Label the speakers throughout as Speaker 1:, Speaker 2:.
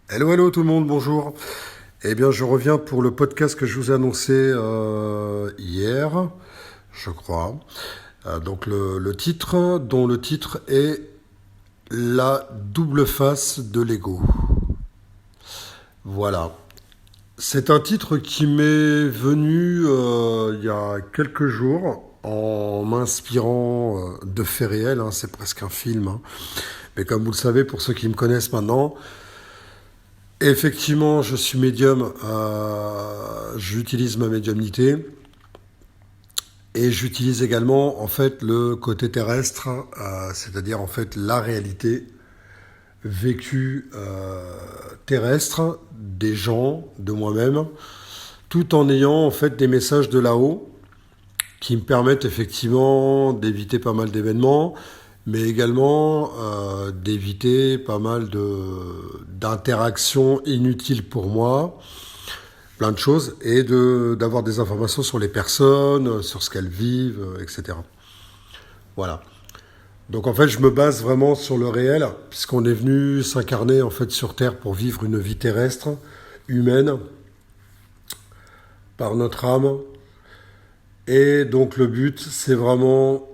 Speaker 1: Hello, hello tout le monde, bonjour. Eh bien, je reviens pour le podcast que je vous ai annoncé hier, je crois. Donc le titre, dont le titre est La double face de l'ego. Voilà. C'est un titre qui m'est venu il y a quelques jours en m'inspirant de faits réels, hein, c'est presque un film, hein. Mais comme vous le savez, pour ceux qui me connaissent maintenant, effectivement, je suis médium, j'utilise ma médiumnité et j'utilise également en fait le côté terrestre, c'est-à-dire en fait la réalité vécue terrestre des gens, de moi-même, tout en ayant en fait des messages de là-haut qui me permettent effectivement d'éviter pas mal d'événements, mais également d'éviter pas mal d'interactions inutiles pour moi, plein de choses, et d'avoir des informations sur les personnes, sur ce qu'elles vivent, etc. Voilà. Donc en fait, je me base vraiment sur le réel, puisqu'on est venu s'incarner en fait sur Terre pour vivre une vie terrestre, humaine, par notre âme. Et donc le but, c'est vraiment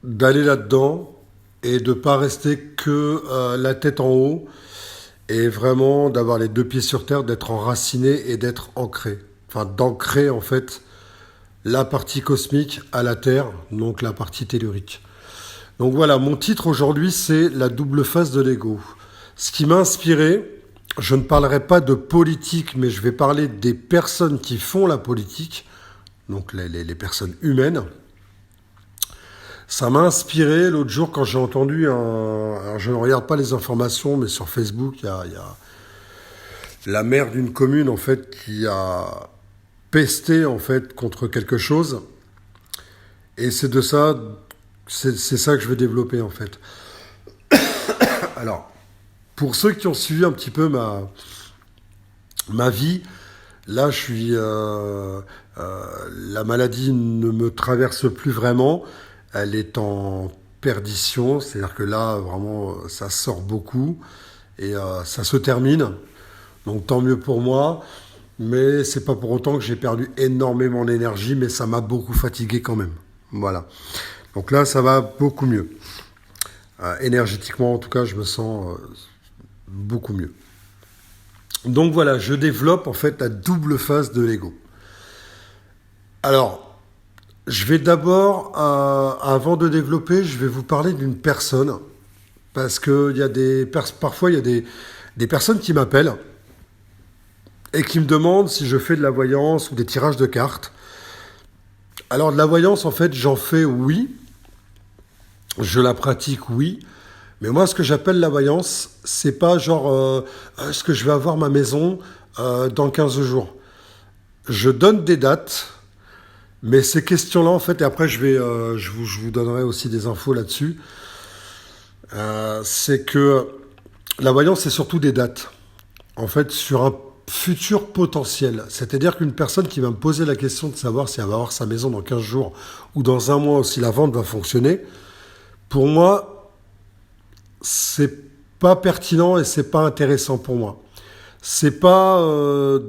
Speaker 1: d'aller là-dedans et de pas rester que la tête en haut et vraiment d'avoir les deux pieds sur terre, d'être enraciné et d'être ancré. Enfin, d'ancrer en fait la partie cosmique à la Terre, donc la partie tellurique. Donc voilà, mon titre aujourd'hui, c'est La double face de l'ego. Ce qui m'a inspiré, je ne parlerai pas de politique, mais je vais parler des personnes qui font la politique, donc les personnes humaines. Ça m'a inspiré l'autre jour quand j'ai entendu un... Alors je ne regarde pas les informations, mais sur Facebook, il y a la maire d'une commune en fait qui a pesté en fait contre quelque chose. Et c'est de ça, c'est ça que je veux développer en fait. Alors, pour ceux qui ont suivi un petit peu ma vie, là je suis... la maladie ne me traverse plus vraiment. Elle est en perdition, c'est-à-dire que là, vraiment, ça sort beaucoup et ça se termine. Donc tant mieux pour moi, mais c'est pas pour autant que j'ai perdu énormément d'énergie, mais ça m'a beaucoup fatigué quand même. Voilà. Donc là, ça va beaucoup mieux. Énergétiquement, en tout cas, je me sens beaucoup mieux. Donc voilà, je développe en fait la double face de l'ego. Alors, je vais d'abord, avant de développer, je vais vous parler d'une personne. Parce que parfois, il y a des personnes qui m'appellent et qui me demandent si je fais de la voyance ou des tirages de cartes. Alors, de la voyance, en fait, j'en fais, oui. Je la pratique, oui. Mais moi, ce que j'appelle la voyance, c'est pas genre, est-ce que je vais avoir ma maison dans 15 jours. Je donne des dates, mais ces questions-là, en fait, et après, je vous donnerai aussi des infos là-dessus. C'est que la voyance, c'est surtout des dates. En fait, sur un futur potentiel. C'est-à-dire qu'une personne qui va me poser la question de savoir si elle va avoir sa maison dans 15 jours ou dans un mois ou si la vente va fonctionner, pour moi, c'est pas pertinent et c'est pas intéressant pour moi. C'est pas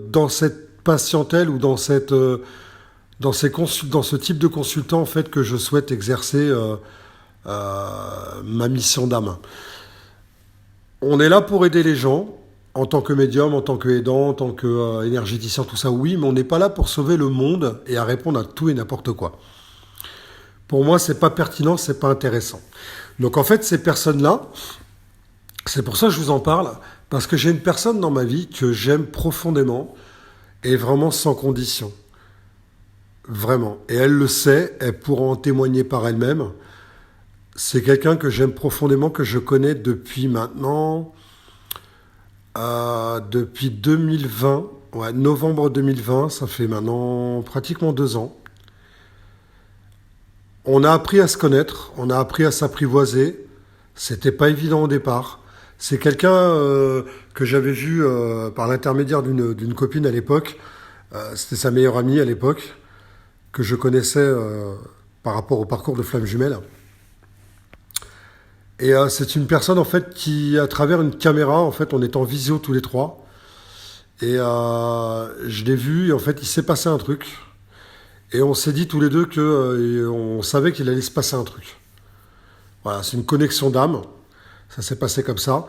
Speaker 1: dans cette patientèle ou dans ce type de consultant en fait que je souhaite exercer ma mission d'âme. On est là pour aider les gens, en tant que médium, en tant qu'aidant, en tant qu'énergéticien, tout ça, oui, mais on n'est pas là pour sauver le monde et à répondre à tout et n'importe quoi. Pour moi, c'est pas pertinent, c'est pas intéressant. Donc en fait, ces personnes-là, c'est pour ça que je vous en parle, parce que j'ai une personne dans ma vie que j'aime profondément et vraiment sans condition. Vraiment. Et elle le sait, elle pourra en témoigner par elle-même. C'est quelqu'un que j'aime profondément, que je connais depuis maintenant depuis 2020, ouais, novembre 2020, ça fait maintenant pratiquement 2 ans. On a appris à se connaître, on a appris à s'apprivoiser. C'était pas évident au départ. C'est quelqu'un que j'avais vu par l'intermédiaire d'une copine à l'époque. C'était sa meilleure amie à l'époque, que je connaissais par rapport au parcours de Flamme Jumelle. Et c'est une personne en fait qui, à travers une caméra, en fait, on est en visio tous les trois. Et je l'ai vu, et en fait, il s'est passé un truc. Et on s'est dit tous les deux que on savait qu'il allait se passer un truc. Voilà, c'est une connexion d'âme. Ça s'est passé comme ça.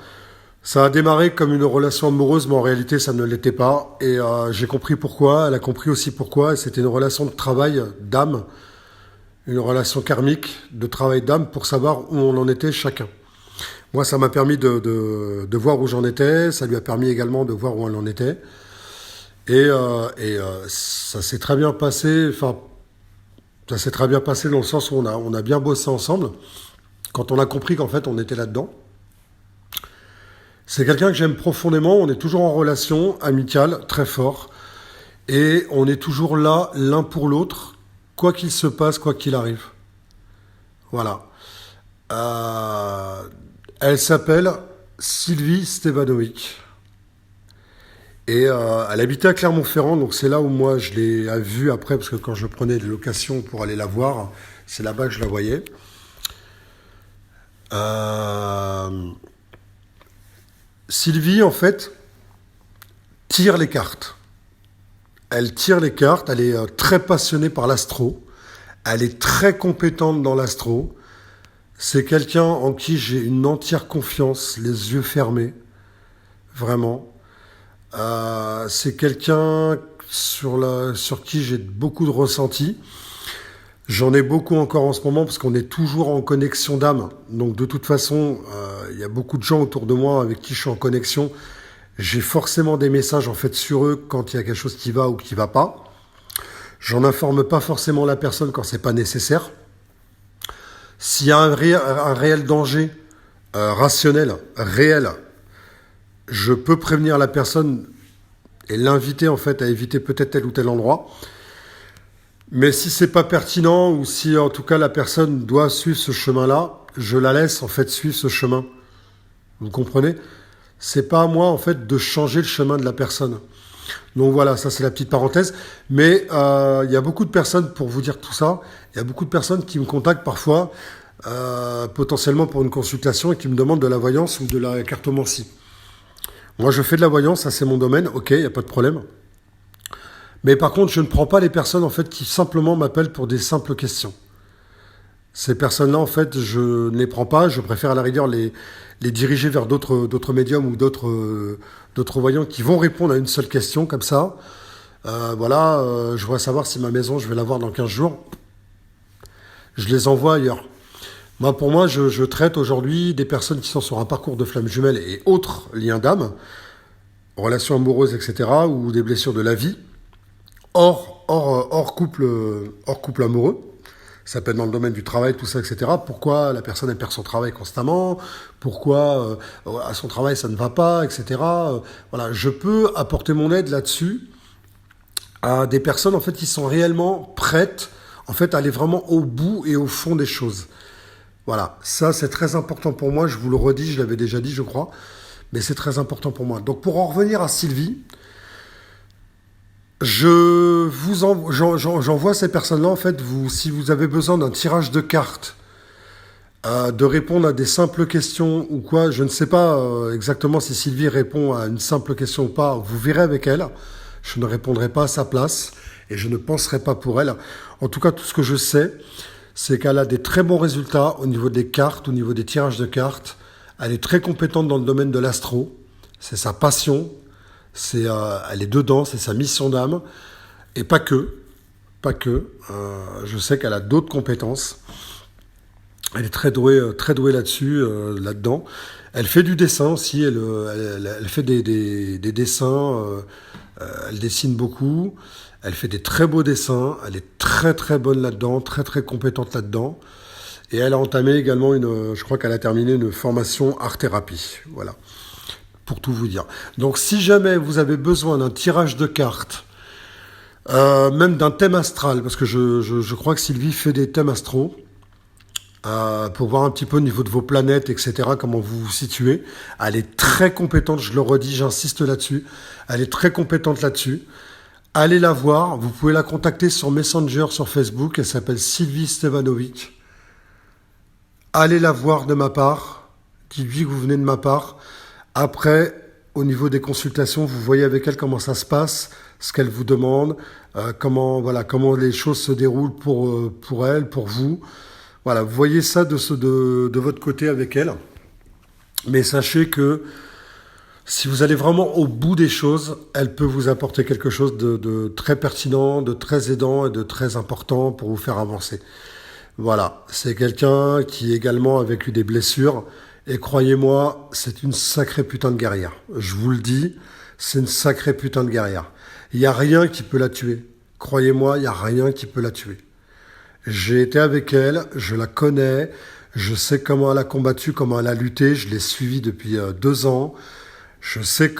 Speaker 1: Ça a démarré comme une relation amoureuse, mais en réalité, ça ne l'était pas. Et j'ai compris pourquoi. Elle a compris aussi pourquoi. Et c'était une relation de travail d'âme, une relation karmique de travail d'âme pour savoir où on en était chacun. Moi, ça m'a permis de voir où j'en étais. Ça lui a permis également de voir où elle en était. Ça s'est très bien passé. Enfin, ça s'est très bien passé dans le sens où on a bien bossé ensemble. Quand on a compris qu'en fait, on était là-dedans. C'est quelqu'un que j'aime profondément. On est toujours en relation amicale, très fort. Et on est toujours là, l'un pour l'autre, quoi qu'il se passe, quoi qu'il arrive. Voilà. Euh, Elle s'appelle Sylvie Stevanovic. Et elle habitait à Clermont-Ferrand, donc c'est là où moi je l'ai vue après, parce que quand je prenais des locations pour aller la voir, c'est là-bas que je la voyais. Euh, Sylvie, en fait, tire les cartes. Elle tire les cartes, elle est très passionnée par l'astro, elle est très compétente dans l'astro. C'est quelqu'un en qui j'ai une entière confiance, les yeux fermés, vraiment. C'est quelqu'un sur qui j'ai beaucoup de ressentis. J'en ai beaucoup encore en ce moment parce qu'on est toujours en connexion d'âme. Donc de toute façon, il y a beaucoup de gens autour de moi avec qui je suis en connexion. J'ai forcément des messages en fait sur eux quand il y a quelque chose qui va ou qui va pas. J'en informe pas forcément la personne quand c'est pas nécessaire. S'il y a un réel danger rationnel, réel, je peux prévenir la personne et l'inviter en fait à éviter peut-être tel ou tel endroit. Mais si c'est pas pertinent ou si en tout cas la personne doit suivre ce chemin-là, je la laisse en fait suivre ce chemin. Vous comprenez? C'est pas à moi en fait de changer le chemin de la personne. Donc voilà, ça c'est la petite parenthèse. Mais il y a beaucoup de personnes, pour vous dire tout ça, il y a beaucoup de personnes qui me contactent parfois, potentiellement pour une consultation et qui me demandent de la voyance ou de la cartomancie. Moi je fais de la voyance, ça c'est mon domaine, ok, il n'y a pas de problème. Mais par contre, je ne prends pas les personnes en fait qui simplement m'appellent pour des simples questions. Ces personnes-là, en fait, je ne les prends pas. Je préfère à la rigueur les diriger vers d'autres médiums ou d'autres voyants qui vont répondre à une seule question comme ça. Je voudrais savoir si ma maison, je vais la voir dans 15 jours. Je les envoie ailleurs. Pour moi, je traite aujourd'hui des personnes qui sont sur un parcours de flammes jumelles et autres liens d'âme, relations amoureuses, etc., ou des blessures de la vie, hors couple amoureux. Ça peut être dans le domaine du travail, tout ça, etc. Pourquoi la personne elle perd son travail constamment? Pourquoi à son travail ça ne va pas, etc. Voilà, je peux apporter mon aide là-dessus à des personnes en fait qui sont réellement prêtes en fait à aller vraiment au bout et au fond des choses. Voilà, ça c'est très important pour moi. Je vous le redis, je l'avais déjà dit, je crois, mais c'est très important pour moi. Donc pour en revenir à Sylvie. J'envoie ces personnes-là, en fait, si vous avez besoin d'un tirage de cartes, de répondre à des simples questions ou quoi, je ne sais pas exactement si Sylvie répond à une simple question ou pas, vous verrez avec elle. Je ne répondrai pas à sa place et je ne penserai pas pour elle. En tout cas, tout ce que je sais, c'est qu'elle a des très bons résultats au niveau des cartes, au niveau des tirages de cartes. Elle est très compétente dans le domaine de l'astro. C'est sa passion. Elle est dedans, c'est sa mission d'âme. Et pas que. Je sais qu'elle a d'autres compétences. Elle est très douée là-dessus, là-dedans. Elle fait du dessin aussi. Elle fait des dessins. Elle dessine beaucoup. Elle fait des très beaux dessins. Elle est très très bonne là-dedans, très très compétente là-dedans. Et elle a entamé également je crois qu'elle a terminé une formation art-thérapie. Voilà. Pour tout vous dire. Donc si jamais vous avez besoin d'un tirage de cartes, même d'un thème astral, parce que je crois que Sylvie fait des thèmes astraux, pour voir un petit peu au niveau de vos planètes, etc., comment vous vous situez. Elle est très compétente, je le redis, j'insiste là-dessus. Elle est très compétente là-dessus. Allez la voir, vous pouvez la contacter sur Messenger, sur Facebook, elle s'appelle Sylvie Stevanovic. Allez la voir de ma part. dites-lui que vous venez de ma part. Après, au niveau des consultations, vous voyez avec elle comment ça se passe, ce qu'elle vous demande, comment les choses se déroulent pour elle, pour vous. Voilà, vous voyez ça de votre côté avec elle. Mais sachez que si vous allez vraiment au bout des choses, elle peut vous apporter quelque chose de très pertinent, de très aidant et de très important pour vous faire avancer. Voilà, c'est quelqu'un qui également a vécu des blessures. Et croyez-moi, c'est une sacrée putain de guerrière. Je vous le dis, c'est une sacrée putain de guerrière. Il n'y a rien qui peut la tuer. Croyez-moi, il n'y a rien qui peut la tuer. J'ai été avec elle, je la connais, je sais comment elle a combattu, comment elle a lutté, je l'ai suivie depuis 2 ans. Je sais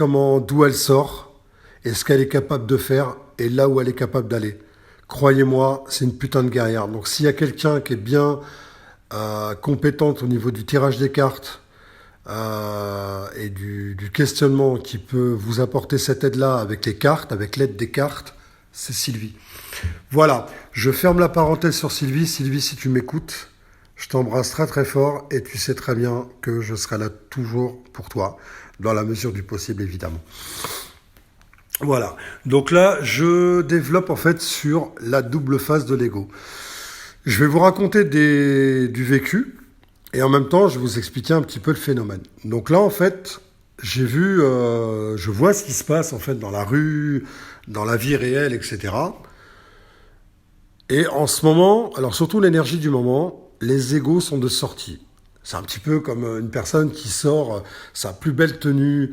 Speaker 1: d'où elle sort, et ce qu'elle est capable de faire, et là où elle est capable d'aller. Croyez-moi, c'est une putain de guerrière. Donc s'il y a quelqu'un qui est bien compétente au niveau du tirage des cartes et du questionnement qui peut vous apporter cette aide-là avec les cartes, avec l'aide des cartes, c'est Sylvie. Voilà, je ferme la parenthèse sur Sylvie. Sylvie, si tu m'écoutes, je t'embrasse très très fort et tu sais très bien que je serai là toujours pour toi, dans la mesure du possible évidemment. Voilà, donc là je développe en fait sur la double face de l'ego. Je vais vous raconter du vécu et en même temps je vais vous expliquer un petit peu le phénomène. Donc là en fait je vois ce qui se passe en fait dans la rue, dans la vie réelle, etc. Et en ce moment, alors surtout l'énergie du moment, les égos sont de sortie. C'est un petit peu comme une personne qui sort sa plus belle tenue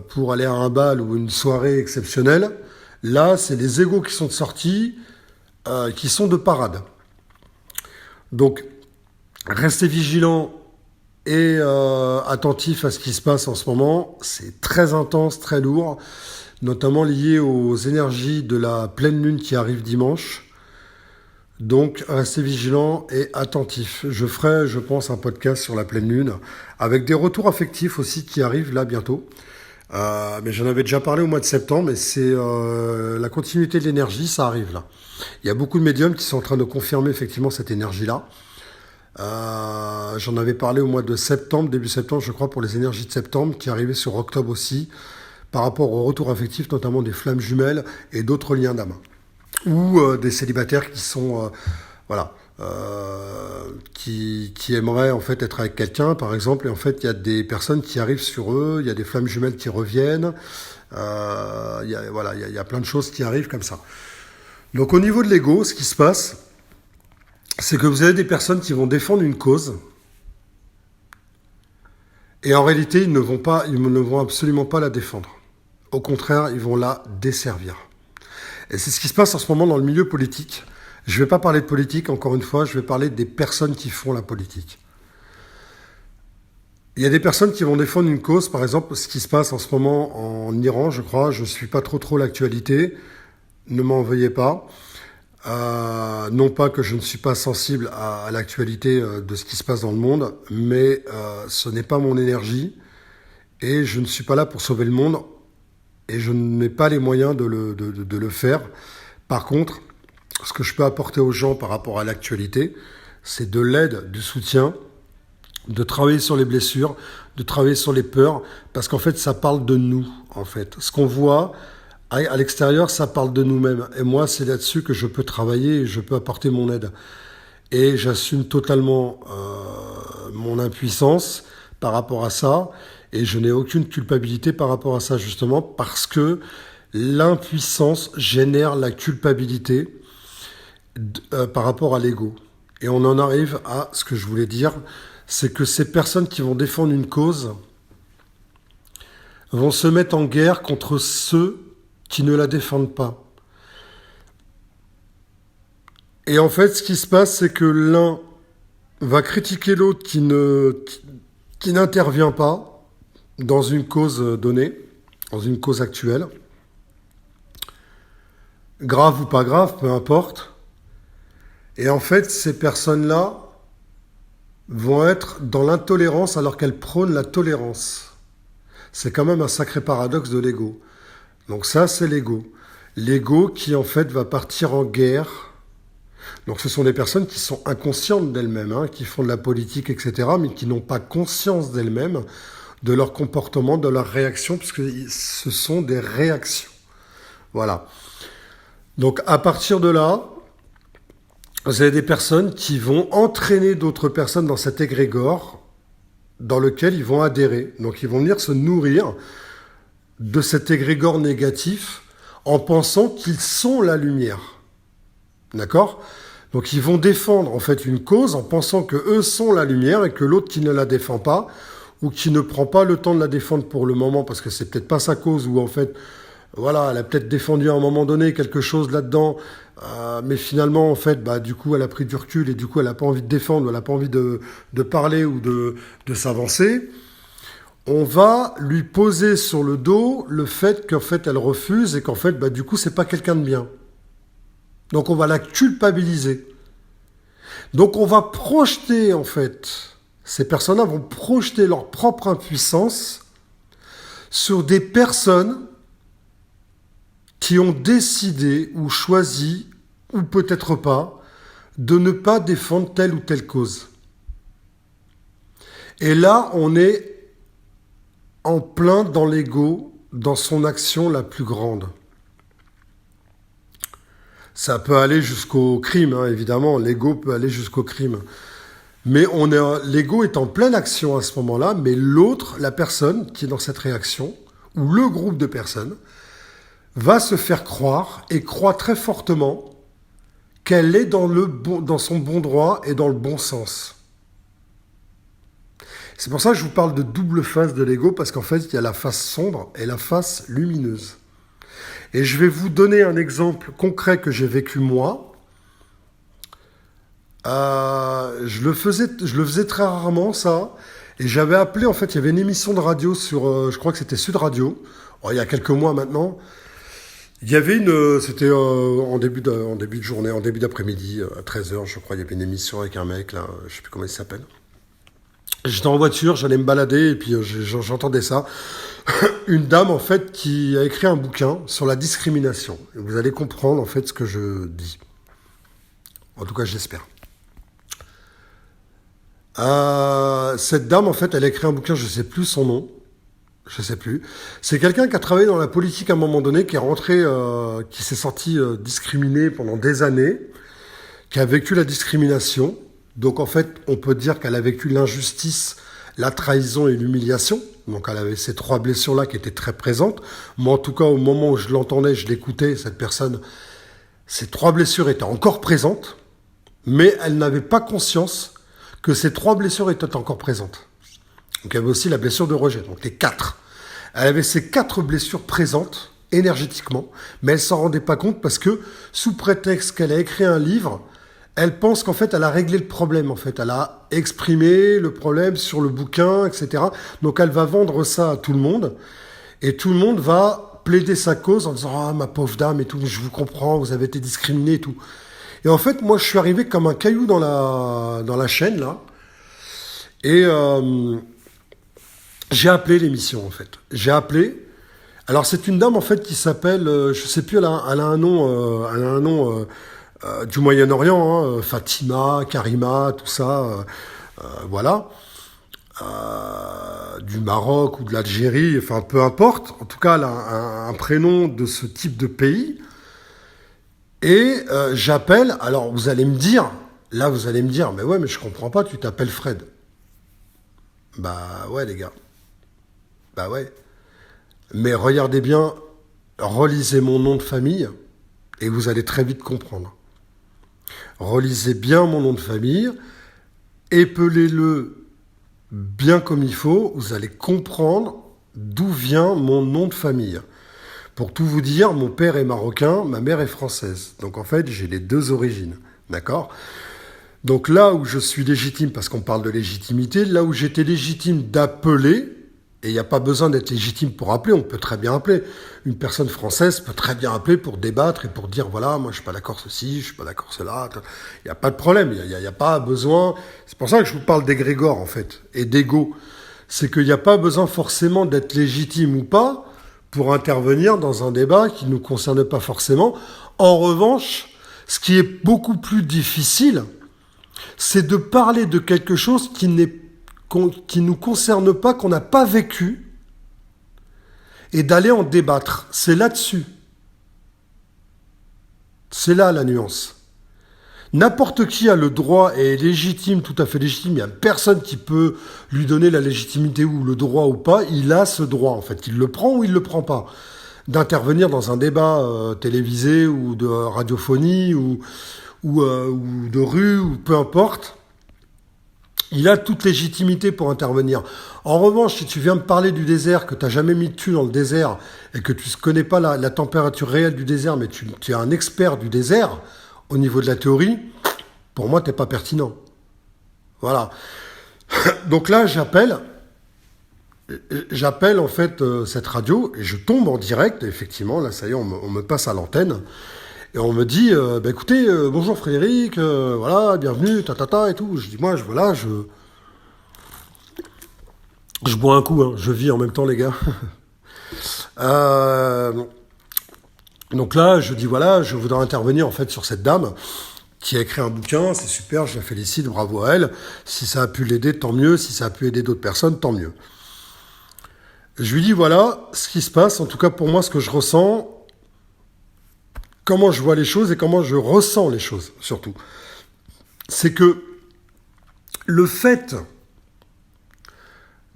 Speaker 1: pour aller à un bal ou une soirée exceptionnelle. Là, c'est les égos qui sont de sortie, qui sont de parade. Donc, restez vigilants et attentifs à ce qui se passe en ce moment. C'est très intense, très lourd, notamment lié aux énergies de la pleine lune qui arrive dimanche. Donc, restez vigilants et attentifs. Je ferai, je pense, un podcast sur la pleine lune, avec des retours affectifs aussi qui arrivent là bientôt. Mais j'en avais déjà parlé au mois de septembre, et c'est la continuité de l'énergie, ça arrive là. Il y a beaucoup de médiums qui sont en train de confirmer effectivement cette énergie-là. J'en avais parlé au mois de septembre, début septembre, je crois, pour les énergies de septembre, qui arrivaient sur octobre aussi, par rapport au retour affectif, notamment des flammes jumelles et d'autres liens d'âme. Ou des célibataires qui sont qui aimeraient en fait être avec quelqu'un par exemple, et en fait il y a des personnes qui arrivent sur eux, il y a des flammes jumelles qui reviennent, il y a plein de choses qui arrivent comme ça. Donc au niveau de l'ego, ce qui se passe, c'est que vous avez des personnes qui vont défendre une cause, et en réalité ils ne vont absolument pas la défendre. Au contraire, ils vont la desservir. Et c'est ce qui se passe en ce moment dans le milieu politique. Je ne vais pas parler de politique, encore une fois, je vais parler des personnes qui font la politique. Il y a des personnes qui vont défendre une cause, par exemple, ce qui se passe en ce moment en Iran, je crois, je ne suis pas trop l'actualité, ne m'en veuillez pas. Non pas que je ne suis pas sensible à l'actualité de ce qui se passe dans le monde, mais ce n'est pas mon énergie, et je ne suis pas là pour sauver le monde, et je n'ai pas les moyens de le faire. Par contre, ce que je peux apporter aux gens par rapport à l'actualité, c'est de l'aide, du soutien, de travailler sur les blessures, de travailler sur les peurs, parce qu'en fait, ça parle de nous, en fait. Ce qu'on voit à l'extérieur, ça parle de nous-mêmes. Et moi, c'est là-dessus que je peux travailler et je peux apporter mon aide. Et j'assume totalement mon impuissance par rapport à ça, et je n'ai aucune culpabilité par rapport à ça, justement, parce que l'impuissance génère la culpabilité par rapport à l'ego. Et on en arrive à ce que je voulais dire, c'est que ces personnes qui vont défendre une cause vont se mettre en guerre contre ceux qui ne la défendent pas. Et en fait, ce qui se passe, c'est que l'un va critiquer l'autre qui n'intervient pas dans une cause donnée, dans une cause actuelle, grave ou pas grave, peu importe. Et en fait, ces personnes-là vont être dans l'intolérance alors qu'elles prônent la tolérance. C'est quand même un sacré paradoxe de l'ego. Donc ça, c'est l'ego. L'ego qui, en fait, va partir en guerre Donc ce sont des personnes qui sont inconscientes d'elles-mêmes, hein, qui font de la politique, etc., mais qui n'ont pas conscience d'elles-mêmes, de leur comportement, de leurs réactions, puisque ce sont des réactions. Voilà. Donc à partir de là, vous avez des personnes qui vont entraîner d'autres personnes dans cet égrégore dans lequel ils vont adhérer. Donc ils vont venir se nourrir de cet égrégore négatif en pensant qu'ils sont la lumière. D'accord ? Donc ils vont défendre en fait une cause en pensant que eux sont la lumière et que l'autre qui ne la défend pas ou qui ne prend pas le temps de la défendre pour le moment parce que c'est peut-être pas sa cause ou en fait voilà, elle a peut-être défendu à un moment donné quelque chose là-dedans, mais finalement, en fait, bah, du coup, elle a pris du recul et du coup, elle n'a pas envie de défendre, elle n'a pas envie de parler ou de s'avancer. On va lui poser sur le dos le fait qu'en fait, elle refuse et qu'en fait, bah, du coup, c'est pas quelqu'un de bien. Donc, on va la culpabiliser. Donc, on va projeter, en fait, ces personnes-là vont projeter leur propre impuissance sur des personnes qui ont décidé ou choisi, ou peut-être pas, de ne pas défendre telle ou telle cause. Et là, on est en plein dans l'ego, dans son action la plus grande. Ça peut aller jusqu'au crime, hein, évidemment, l'ego peut aller jusqu'au crime. Mais l'ego est en pleine action à ce moment-là, mais l'autre, la personne qui est dans cette réaction, ou le groupe de personnes, va se faire croire et croit très fortement qu'elle est dans son bon droit et dans le bon sens. C'est pour ça que je vous parle de double face de l'ego, parce qu'en fait, il y a la face sombre et la face lumineuse. Et je vais vous donner un exemple concret que j'ai vécu moi. Je le faisais très rarement, ça. Et j'avais appelé, en fait, il y avait une émission de radio sur, je crois que c'était Sud Radio, il y a quelques mois maintenant. Il y avait c'était en début de journée, en début d'après-midi, à 13h, je crois, il y avait une émission avec un mec, là, je sais plus comment il s'appelle. J'étais en voiture, j'allais me balader, et puis j'entendais ça. Une dame, en fait, qui a écrit un bouquin sur la discrimination. Et vous allez comprendre, en fait, ce que je dis. En tout cas, j'espère. Cette dame, en fait, elle a écrit un bouquin, je ne sais plus son nom. Je sais plus. C'est quelqu'un qui a travaillé dans la politique à un moment donné, qui est rentré, qui s'est senti discriminé pendant des années, qui a vécu la discrimination. Donc en fait, on peut dire qu'elle a vécu l'injustice, la trahison et l'humiliation. Donc elle avait ces trois blessures-là qui étaient très présentes. Moi, en tout cas, au moment où je l'entendais, je l'écoutais, cette personne, ces trois blessures étaient encore présentes, mais elle n'avait pas conscience que ces trois blessures étaient encore présentes. Donc il y avait aussi la blessure de rejet, donc les 4. Elle avait ces 4 blessures présentes énergétiquement, mais elle s'en rendait pas compte parce que, sous prétexte qu'elle a écrit un livre, elle pense qu'en fait, elle a réglé le problème. En fait, elle a exprimé le problème sur le bouquin, etc. Donc elle va vendre ça à tout le monde, et tout le monde va plaider sa cause en disant « Ah, ma pauvre dame et tout, je vous comprends, vous avez été discriminée et tout. » Et en fait, moi, je suis arrivé comme un caillou dans la chaîne, là, et j'ai appelé l'émission, en fait. J'ai appelé. Alors, c'est une dame, en fait, qui s'appelle, je sais plus, elle a un nom du Moyen-Orient, hein, Fatima, Karima, tout ça, voilà. Du Maroc ou de l'Algérie, enfin, peu importe. En tout cas, elle a un prénom de ce type de pays. Et j'appelle, alors vous allez me dire, mais ouais, mais je comprends pas, tu t'appelles Fred. Bah ouais, les gars. Bah ouais. Mais regardez bien, relisez mon nom de famille et vous allez très vite comprendre. Relisez bien mon nom de famille, épelez-le bien comme il faut, vous allez comprendre d'où vient mon nom de famille. Pour tout vous dire, mon père est marocain, ma mère est française. Donc en fait, j'ai les deux origines. D'accord ? Donc là où je suis légitime, parce qu'on parle de légitimité, là où j'étais légitime d'appeler, et il n'y a pas besoin d'être légitime pour appeler, on peut très bien appeler. Une personne française peut très bien appeler pour débattre et pour dire, voilà, moi je suis pas d'accord ceci, je suis pas d'accord cela. Il n'y a pas de problème, il n'y a pas besoin... C'est pour ça que je vous parle d'égrégore, en fait, et d'ego. C'est qu'il n'y a pas besoin forcément d'être légitime ou pas pour intervenir dans un débat qui ne nous concerne pas forcément. En revanche, Ce qui est beaucoup plus difficile, c'est de parler de quelque chose qui nous concerne pas, qu'on n'a pas vécu, et d'aller en débattre. C'est là-dessus. C'est là la nuance. N'importe qui a le droit et est légitime, tout à fait légitime. Il n'y a personne qui peut lui donner la légitimité ou le droit ou pas. Il a ce droit, en fait. Il le prend ou il le prend pas. D'intervenir dans un débat télévisé ou de radiophonie ou de rue ou peu importe. Il a toute légitimité pour intervenir. En revanche, si tu viens me parler du désert, que tu n'as jamais mis de cul dans le désert et que tu ne connais pas la température réelle du désert, mais tu es un expert du désert, au niveau de la théorie, pour moi, tu n'es pas pertinent. Voilà. Donc là, j'appelle en fait cette radio et je tombe en direct. Et effectivement, là, ça y est, on me passe à l'antenne. Et on me dit, écoutez, bonjour Frédéric, voilà, bienvenue, et tout. Je dis, moi, je bois un coup, hein, je vis en même temps, les gars. Donc là, je dis, voilà, je voudrais intervenir en fait sur cette dame qui a écrit un bouquin, c'est super, je la félicite, bravo à elle. Si ça a pu l'aider, tant mieux. Si ça a pu aider d'autres personnes, tant mieux. Je lui dis, voilà ce qui se passe, en tout cas pour moi, ce que je ressens, comment je vois les choses et comment je ressens les choses, surtout. C'est que le fait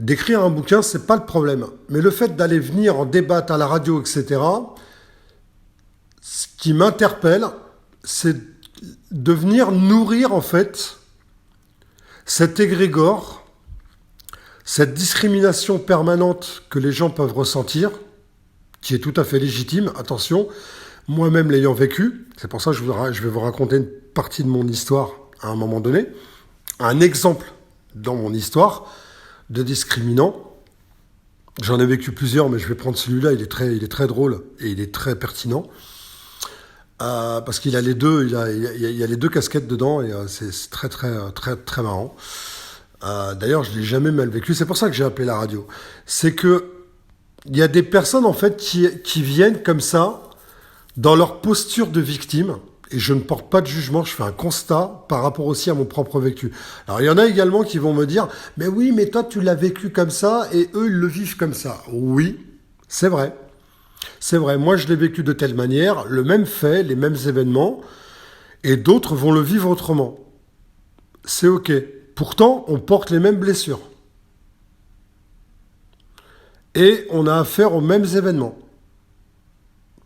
Speaker 1: d'écrire un bouquin, c'est pas le problème. Mais le fait d'aller venir en débattre à la radio, etc., ce qui m'interpelle, c'est de venir nourrir, en fait, cet égrégore, cette discrimination permanente que les gens peuvent ressentir, qui est tout à fait légitime, attention, moi-même l'ayant vécu, c'est pour ça que je vais vous raconter une partie de mon histoire à un moment donné, un exemple dans mon histoire de discriminant. J'en ai vécu plusieurs, mais je vais prendre celui-là, il est très drôle et il est très pertinent. Parce qu'il a les deux, il y a les deux casquettes dedans et c'est très très marrant. D'ailleurs, je l'ai jamais mal vécu. C'est pour ça que j'ai appelé la radio. C'est que il y a des personnes en fait qui viennent comme ça dans leur posture de victime. Et je ne porte pas de jugement, je fais un constat par rapport aussi à mon propre vécu. Alors il y en a également qui vont me dire, mais oui, mais toi tu l'as vécu comme ça et eux ils le vivent comme ça. Oui, c'est vrai. C'est vrai, moi je l'ai vécu de telle manière, le même fait, les mêmes événements, et d'autres vont le vivre autrement. C'est ok. Pourtant, on porte les mêmes blessures. Et on a affaire aux mêmes événements,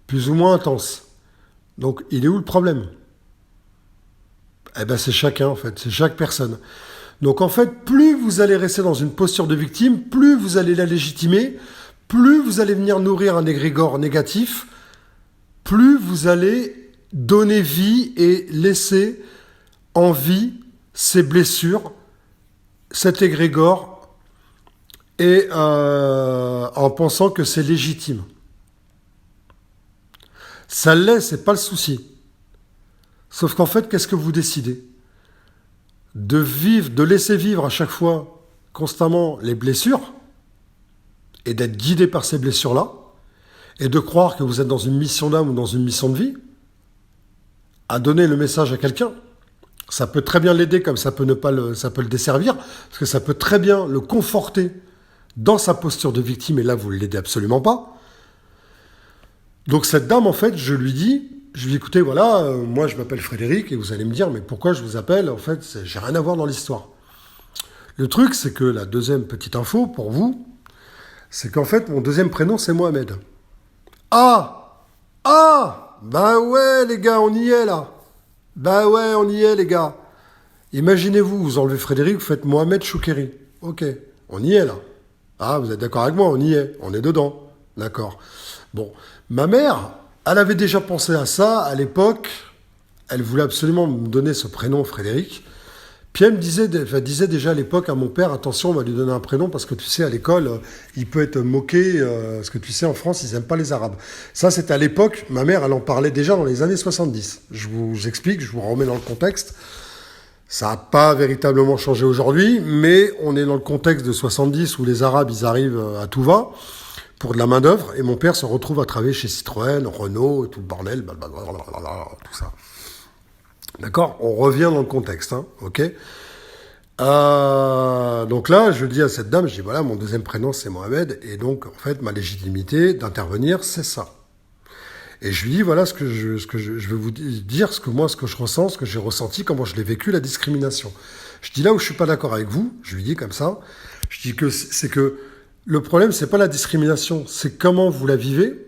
Speaker 1: plus ou moins intenses. Donc, il est où le problème ? Eh bien, c'est chacun, en fait, c'est chaque personne. Donc, en fait, plus vous allez rester dans une posture de victime, plus vous allez la légitimer, plus vous allez venir nourrir un égrégore négatif, plus vous allez donner vie et laisser en vie ces blessures, cet égrégore, et en pensant que c'est légitime. Ça l'est, c'est pas le souci. Sauf qu'en fait, qu'est-ce que vous décidez ? De laisser vivre à chaque fois, constamment, les blessures, et d'être guidé par ces blessures-là, et de croire que vous êtes dans une mission d'âme ou dans une mission de vie, à donner le message à quelqu'un. Ça peut très bien l'aider comme ça peut le desservir, parce que ça peut très bien le conforter dans sa posture de victime, et là, vous ne l'aidez absolument pas. Donc cette dame, en fait, je lui dis, écoutez, voilà, moi je m'appelle Frédéric, et vous allez me dire, mais pourquoi je vous appelle ? En fait, j'ai rien à voir dans l'histoire. Le truc, c'est que la deuxième petite info pour vous, c'est qu'en fait, mon deuxième prénom, c'est Mohamed. Ah ! Bah ouais, les gars, on y est, là. Bah ouais, on y est, les gars. Imaginez-vous, vous enlevez Frédéric, vous faites Mohamed Choukeri. Ok, on y est, là. Ah, vous êtes d'accord avec moi, on y est. On est dedans. D'accord. Bon, ma mère, elle avait déjà pensé à ça à l'époque. Elle voulait absolument me donner ce prénom, Frédéric. Puis elle me disait déjà à l'époque à mon père, attention, on va lui donner un prénom parce que tu sais, à l'école, il peut être moqué, parce que tu sais, en France, ils n'aiment pas les Arabes. Ça, c'était à l'époque, ma mère, elle en parlait déjà dans les années 70. Je vous explique, je vous remets dans le contexte. Ça n'a pas véritablement changé aujourd'hui, mais on est dans le contexte de 70 où les Arabes, ils arrivent à tout va pour de la main-d'œuvre, et mon père se retrouve à travailler chez Citroën, Renault, et tout le bordel, tout ça. D'accord? On revient dans le contexte, hein, ok? Donc là, je dis à cette dame, je dis voilà, mon deuxième prénom c'est Mohamed, et donc en fait ma légitimité d'intervenir c'est ça. Et je lui dis voilà je veux vous dire, ce que je ressens, ce que j'ai ressenti, comment je l'ai vécu, la discrimination. Je dis là où je suis pas d'accord avec vous, je lui dis comme ça, je dis que c'est que le problème c'est pas la discrimination, c'est comment vous la vivez,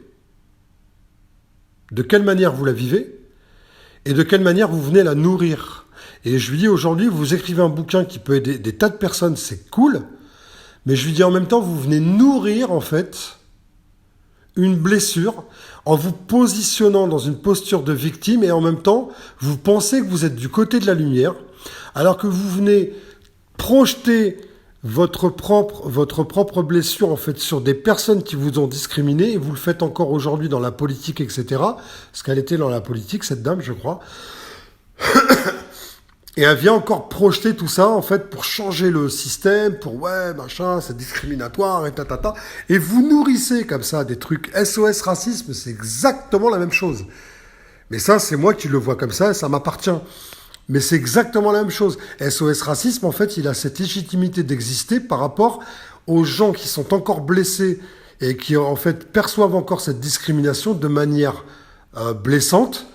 Speaker 1: de quelle manière vous la vivez, et de quelle manière vous venez la nourrir. Et je lui dis aujourd'hui, vous écrivez un bouquin qui peut aider des tas de personnes, c'est cool, mais je lui dis en même temps, vous venez nourrir en fait une blessure en vous positionnant dans une posture de victime et en même temps, vous pensez que vous êtes du côté de la lumière, alors que vous venez projeter votre propre blessure en fait sur des personnes qui vous ont discriminé et vous le faites encore aujourd'hui dans la politique, etc. Parce qu'elle était dans la politique, cette dame, je crois. Et elle vient encore projeter tout ça, en fait, pour changer le système, pour ouais, machin, c'est discriminatoire, et tatata. Et vous nourrissez comme ça des trucs. SOS racisme, c'est exactement la même chose. Mais ça, c'est moi qui le vois comme ça, et ça m'appartient. Mais c'est exactement la même chose. SOS racisme, en fait, il a cette légitimité d'exister par rapport aux gens qui sont encore blessés et qui, en fait, perçoivent encore cette discrimination de manière blessante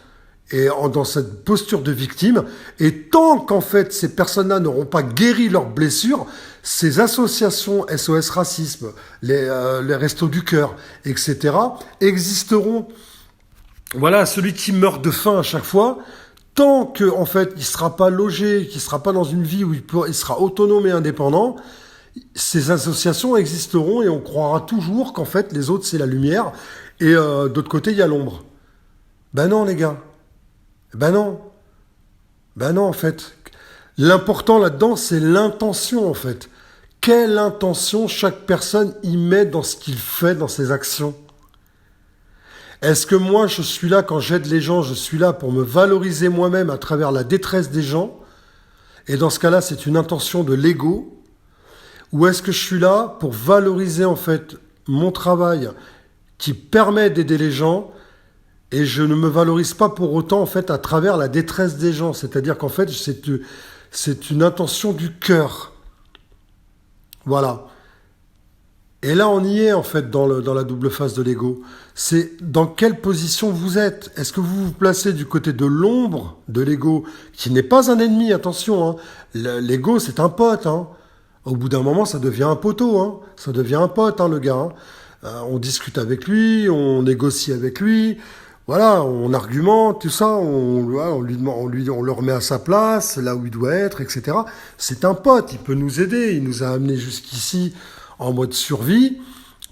Speaker 1: et dans cette posture de victime. Et tant qu'en fait ces personnes-là n'auront pas guéri leurs blessures, ces associations SOS Racisme, les Restos du Cœur, etc., existeront. Voilà, celui qui meurt de faim à chaque fois, tant que en fait il sera pas logé, qu'il sera pas dans une vie où il sera autonome et indépendant, ces associations existeront et on croira toujours qu'en fait les autres c'est la lumière et d'autre côté il y a l'ombre. Ben non les gars. Ben non. Ben non, en fait. L'important là-dedans, c'est l'intention, en fait. Quelle intention chaque personne y met dans ce qu'il fait, dans ses actions? Est-ce que moi, je suis là, quand j'aide les gens, je suis là pour me valoriser moi-même à travers la détresse des gens? Et dans ce cas-là, c'est une intention de l'ego? Ou est-ce que je suis là pour valoriser, en fait, mon travail qui permet d'aider les gens? Et je ne me valorise pas pour autant, en fait, à travers la détresse des gens. C'est-à-dire qu'en fait, c'est une intention du cœur. Voilà. Et là, on y est, en fait, dans la double face de l'ego. C'est dans quelle position vous êtes. Est-ce que vous vous placez du côté de l'ombre de l'ego, qui n'est pas un ennemi, attention, hein. L'ego, c'est un pote, hein. Au bout d'un moment, ça devient un poteau, hein. Ça devient un pote, hein, le gars, hein. On discute avec lui, on négocie avec lui. Voilà, on argumente, tout ça, on le remet à sa place, là où il doit être, etc. C'est un pote, il peut nous aider, il nous a amenés jusqu'ici en mode survie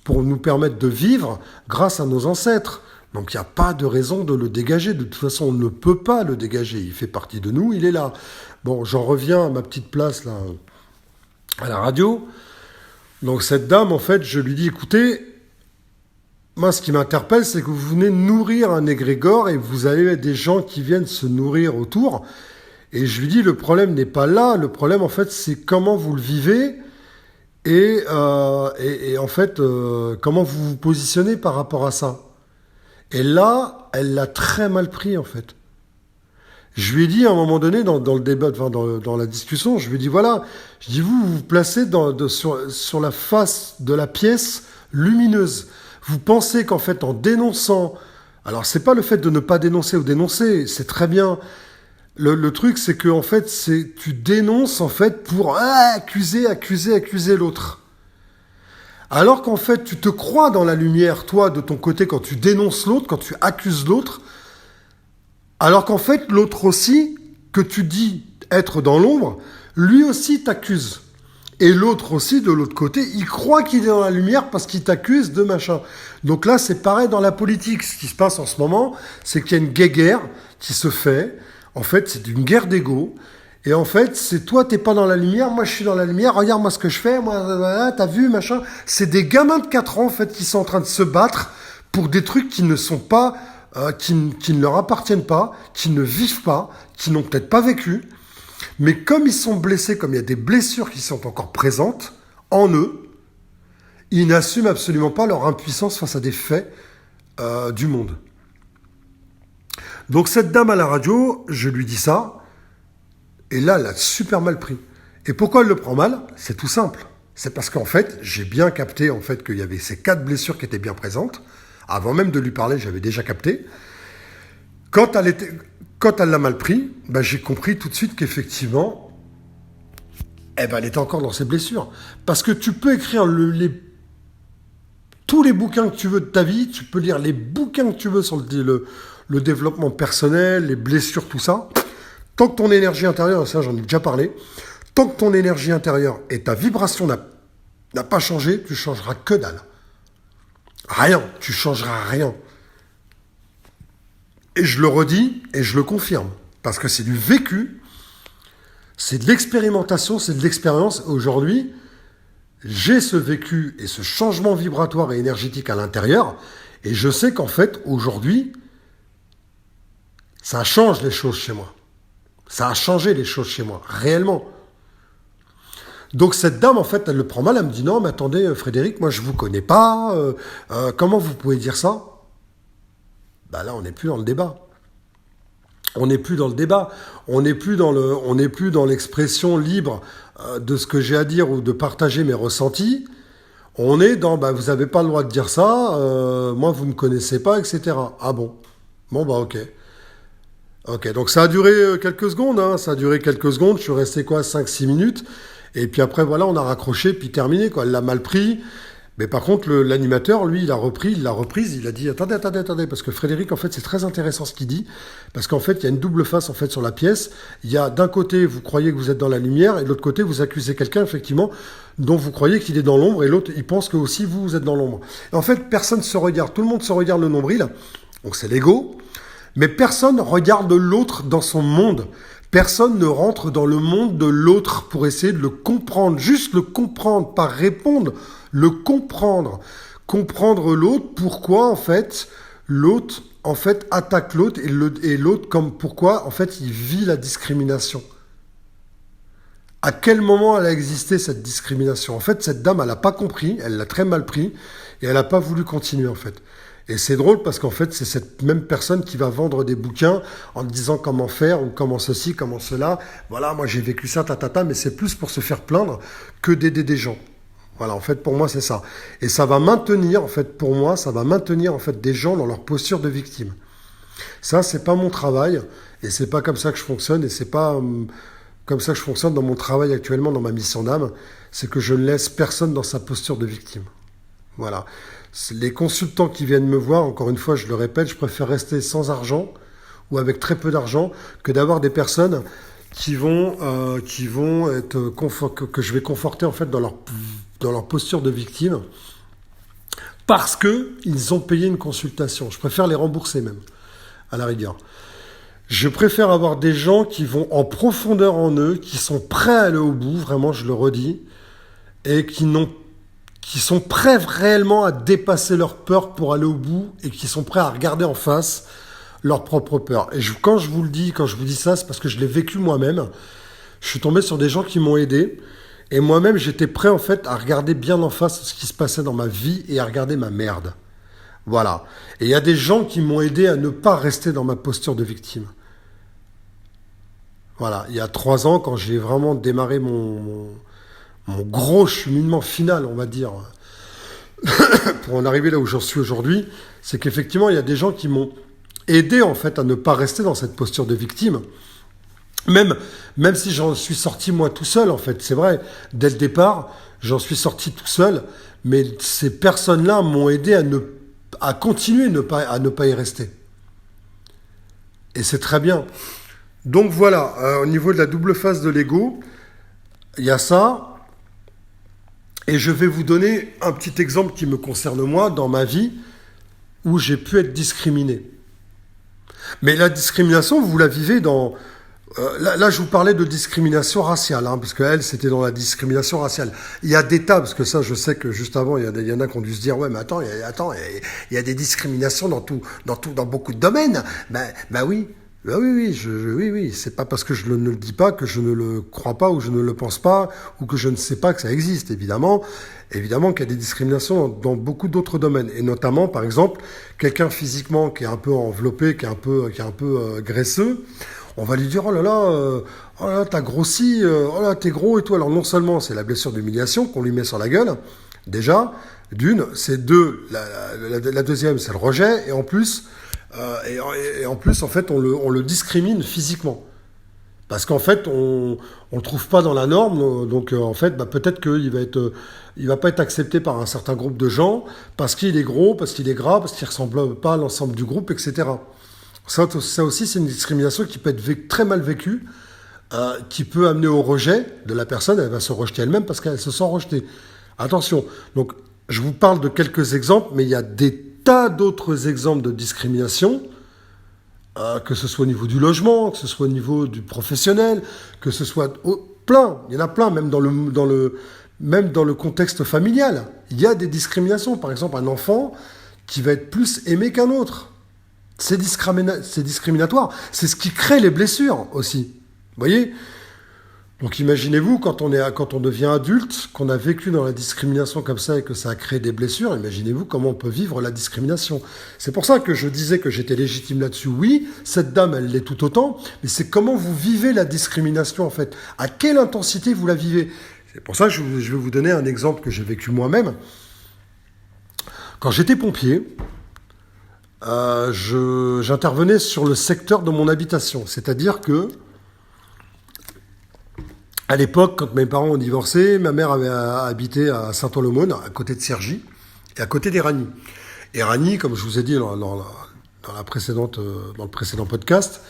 Speaker 1: pour nous permettre de vivre grâce à nos ancêtres. Donc il n'y a pas de raison de le dégager, de toute façon on ne peut pas le dégager, il fait partie de nous, il est là. Bon, j'en reviens à ma petite place là, à la radio. Donc cette dame, en fait, je lui dis, écoutez, moi, ce qui m'interpelle, c'est que vous venez nourrir un égrégore et vous avez des gens qui viennent se nourrir autour. Et je lui dis, le problème n'est pas là. Le problème, en fait, c'est comment vous le vivez et en fait, comment vous vous positionnez par rapport à ça. Et là, elle l'a très mal pris, en fait. Je lui ai dit, à un moment donné, dans le débat, enfin, dans la discussion, je lui ai dit, voilà, je dis, vous vous placez sur la face de la pièce lumineuse. Vous pensez qu'en fait, en dénonçant... Alors, c'est pas le fait de ne pas dénoncer ou dénoncer, c'est très bien. Le truc, c'est que en fait, tu dénonces en fait pour accuser l'autre. Alors qu'en fait, tu te crois dans la lumière, toi, de ton côté, quand tu dénonces l'autre, quand tu accuses l'autre, alors qu'en fait, l'autre aussi, que tu dis être dans l'ombre, lui aussi t'accuse. Et l'autre aussi, de l'autre côté, il croit qu'il est dans la lumière parce qu'il t'accuse de machin. Donc là, c'est pareil dans la politique. Ce qui se passe en ce moment, c'est qu'il y a une guéguerre qui se fait. En fait, c'est une guerre d'ego. Et en fait, c'est toi, t'es pas dans la lumière, moi je suis dans la lumière, regarde moi ce que je fais, moi, t'as vu, machin. C'est des gamins de 4 ans, en fait, qui sont en train de se battre pour des trucs qui ne sont pas, qui ne leur appartiennent pas, qui ne vivent pas, qui n'ont peut-être pas vécu. Mais comme ils sont blessés, comme il y a des blessures qui sont encore présentes en eux, ils n'assument absolument pas leur impuissance face à des faits du monde. Donc cette dame à la radio, je lui dis ça, et là, elle a super mal pris. Et pourquoi elle le prend mal? C'est tout simple. C'est parce qu'en fait, j'ai bien capté en fait qu'il y avait ces 4 blessures qui étaient bien présentes. Avant même de lui parler, j'avais déjà capté. Quand elle l'a mal pris, ben, j'ai compris tout de suite qu'effectivement, eh ben, elle était encore dans ses blessures. Parce que tu peux écrire tous les bouquins que tu veux de ta vie, tu peux lire les bouquins que tu veux sur le développement personnel, les blessures, tout ça. Tant que ton énergie intérieure, ça j'en ai déjà parlé, tant que ton énergie intérieure et ta vibration n'a pas changé, tu changeras que dalle. Rien, tu changeras rien. Et je le redis et je le confirme. Parce que c'est du vécu, c'est de l'expérimentation, c'est de l'expérience. Aujourd'hui, j'ai ce vécu et ce changement vibratoire et énergétique à l'intérieur. Et je sais qu'en fait, aujourd'hui, ça change les choses chez moi. Ça a changé les choses chez moi, réellement. Donc cette dame, en fait, elle le prend mal. Elle me dit, non, mais attendez, Frédéric, moi, je vous connais pas. Comment vous pouvez dire ça? Bah là, on n'est plus dans le débat. On n'est plus dans le débat. On n'est plus dans l'expression libre de ce que j'ai à dire ou de partager mes ressentis. On est dans, bah, vous n'avez pas le droit de dire ça. Moi, vous ne me connaissez pas, etc. Ah bon? Bon, bah, ok. Ok, donc ça a duré quelques secondes, hein. Ça a duré quelques secondes. Je suis resté, quoi, 5-6 minutes. Et puis après, voilà, on a raccroché, puis terminé, quoi. Elle l'a mal pris. Mais par contre, l'animateur, lui, il l'a reprise, il a dit, attendez, parce que Frédéric, en fait, c'est très intéressant ce qu'il dit, parce qu'en fait, il y a une double face, en fait, sur la pièce. Il y a, d'un côté, vous croyez que vous êtes dans la lumière, et de l'autre côté, vous accusez quelqu'un, effectivement, dont vous croyez qu'il est dans l'ombre, et l'autre, il pense que aussi vous êtes dans l'ombre. Et en fait, personne se regarde, tout le monde se regarde le nombril, donc c'est l'ego, mais personne regarde l'autre dans son monde. Personne ne rentre dans le monde de l'autre pour essayer de le comprendre, juste le comprendre, pas répondre, le comprendre. Comprendre l'autre, pourquoi en fait l'autre en fait attaque l'autre et l'autre comme pourquoi en fait il vit la discrimination. À quel moment elle a existé cette discrimination? En fait, cette dame, elle n'a pas compris, elle l'a très mal pris et elle n'a pas voulu continuer en fait. Et c'est drôle parce qu'en fait, c'est cette même personne qui va vendre des bouquins en disant comment faire ou comment ceci, comment cela. Voilà, moi j'ai vécu ça, mais c'est plus pour se faire plaindre que d'aider des gens. Voilà, en fait, pour moi, c'est ça. Et ça va maintenir, en fait, pour moi, ça va maintenir, en fait, des gens dans leur posture de victime. Ça, c'est pas mon travail, et c'est pas comme ça que je fonctionne, et c'est pas comme ça que je fonctionne dans mon travail actuellement, dans ma mission d'âme. C'est que je ne laisse personne dans sa posture de victime. Voilà. Les consultants qui viennent me voir, encore une fois, je le répète, je préfère rester sans argent ou avec très peu d'argent que d'avoir des personnes qui vont être que je vais conforter en fait dans leur posture de victime parce que ils ont payé une consultation. Je préfère les rembourser même, à la rigueur. Je préfère avoir des gens qui vont en profondeur en eux, qui sont prêts à aller au bout, vraiment, je le redis, et qui sont prêts réellement à dépasser leur peur pour aller au bout et qui sont prêts à regarder en face leur propre peur. Et quand je vous dis ça, c'est parce que je l'ai vécu moi-même. Je suis tombé sur des gens qui m'ont aidé et moi-même, j'étais prêt en fait à regarder bien en face ce qui se passait dans ma vie et à regarder ma merde. Voilà. Et il y a des gens qui m'ont aidé à ne pas rester dans ma posture de victime. Voilà. Il y a 3 ans, quand j'ai vraiment démarré mon gros cheminement final, on va dire, pour en arriver là où j'en suis aujourd'hui, c'est qu'effectivement, il y a des gens qui m'ont aidé en fait à ne pas rester dans cette posture de victime. Même si j'en suis sorti moi tout seul, en fait, c'est vrai, dès le départ, j'en suis sorti tout seul, mais ces personnes-là m'ont aidé à continuer à ne pas y rester. Et c'est très bien. Donc voilà, au niveau de la double face de l'ego, il y a ça. Et je vais vous donner un petit exemple qui me concerne moi, dans ma vie, où j'ai pu être discriminé. Mais la discrimination, vous la vivez dans... Là, je vous parlais de discrimination raciale, hein, parce qu'elle, c'était dans la discrimination raciale. Il y a des tas, parce que ça, je sais que juste avant, il y en a qui ont dû se dire, ouais, mais attends, il y a des discriminations dans beaucoup de domaines. Ben oui, Ah oui, oui, oui, oui. C'est pas parce que ne le dis pas que je ne le crois pas ou je ne le pense pas ou que je ne sais pas que ça existe. Évidemment qu'il y a des discriminations dans beaucoup d'autres domaines. Et notamment, par exemple, quelqu'un physiquement qui est un peu enveloppé, qui est un peu graisseux, on va lui dire oh là là, t'as grossi, oh là, t'es gros et tout. Alors non seulement c'est la blessure d'humiliation qu'on lui met sur la gueule, déjà, d'une, c'est deux, la deuxième, c'est le rejet, et en plus, en plus, en fait, on le discrimine physiquement. Parce qu'en fait, on le trouve pas dans la norme, donc en fait, bah, peut-être il va pas être accepté par un certain groupe de gens parce qu'il est gros, parce qu'il est gras, parce qu'il ressemble pas à l'ensemble du groupe, etc. Ça aussi, c'est une discrimination qui peut être très mal vécue, qui peut amener au rejet de la personne. Elle va se rejeter elle-même parce qu'elle se sent rejetée. Attention. Donc, je vous parle de quelques exemples, mais il y a des tas d'autres exemples de discrimination, que ce soit au niveau du logement, que ce soit au niveau du professionnel, que ce soit plein. Il y en a plein, même même dans le contexte familial. Il y a des discriminations. Par exemple, un enfant qui va être plus aimé qu'un autre. C'est discriminatoire. C'est ce qui crée les blessures aussi. Vous voyez? Donc imaginez-vous, quand on devient adulte, qu'on a vécu dans la discrimination comme ça et que ça a créé des blessures, imaginez-vous comment on peut vivre la discrimination. C'est pour ça que je disais que j'étais légitime là-dessus. Oui, cette dame, elle l'est tout autant, mais c'est comment vous vivez la discrimination en fait. À quelle intensité vous la vivez. C'est pour ça que je vais vous donner un exemple que j'ai vécu moi-même. Quand j'étais pompier, j'intervenais sur le secteur de mon habitation. C'est-à-dire que à l'époque, quand mes parents ont divorcé, ma mère avait habité à Saint-Olomone, à côté de Cergy, et à côté d'Éragny. Éragny, comme je vous ai dit dans le précédent podcast,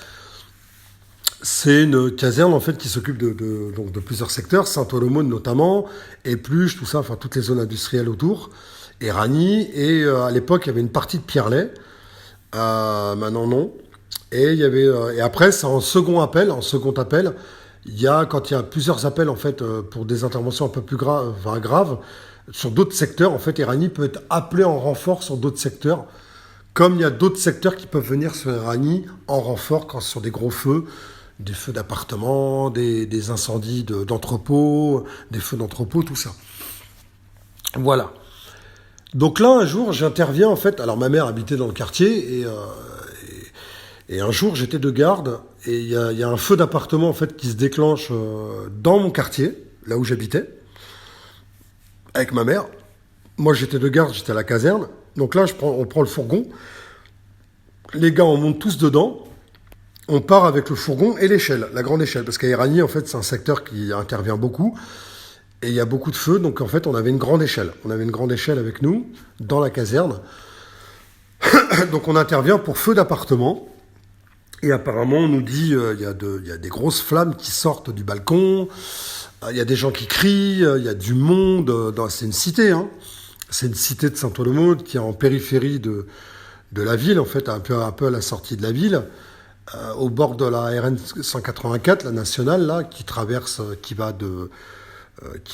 Speaker 1: c'est une caserne en fait qui s'occupe donc de plusieurs secteurs, Saint-Olomone notamment, Épluche, tout ça, enfin toutes les zones industrielles autour, Éragny, et à l'époque il y avait une partie de Pierrelet, maintenant non, et après c'est en second appel, quand il y a plusieurs appels en fait pour des interventions un peu plus graves sur d'autres secteurs, en fait, Éragny peut être appelé en renfort sur d'autres secteurs, comme il y a d'autres secteurs qui peuvent venir sur Éragny en renfort quand sur des gros feux, des feux d'appartements, des incendies d'entrepôts, des feux d'entrepôts, tout ça. Voilà. Donc là, un jour, j'interviens en fait. Alors ma mère habitait dans le quartier et un jour, j'étais de garde et il y a un feu d'appartement en fait qui se déclenche dans mon quartier, là où j'habitais, avec ma mère. Moi, j'étais de garde, j'étais à la caserne. Donc là, on prend le fourgon. Les gars, on monte tous dedans. On part avec le fourgon et l'échelle, la grande échelle. Parce qu'à Éragny, en fait, c'est un secteur qui intervient beaucoup. Et il y a beaucoup de feux. Donc, en fait, on avait une grande échelle. On avait une grande échelle avec nous, dans la caserne. Donc, on intervient pour feu d'appartement. Et apparemment, on nous dit il y a des grosses flammes qui sortent du balcon. Il y a des gens qui crient. Il y a du monde. C'est une cité, hein. C'est une cité de Saint-Olomone qui est en périphérie de la ville, en fait, un peu à la sortie de la ville, au bord de la RN 184, la nationale, là, qui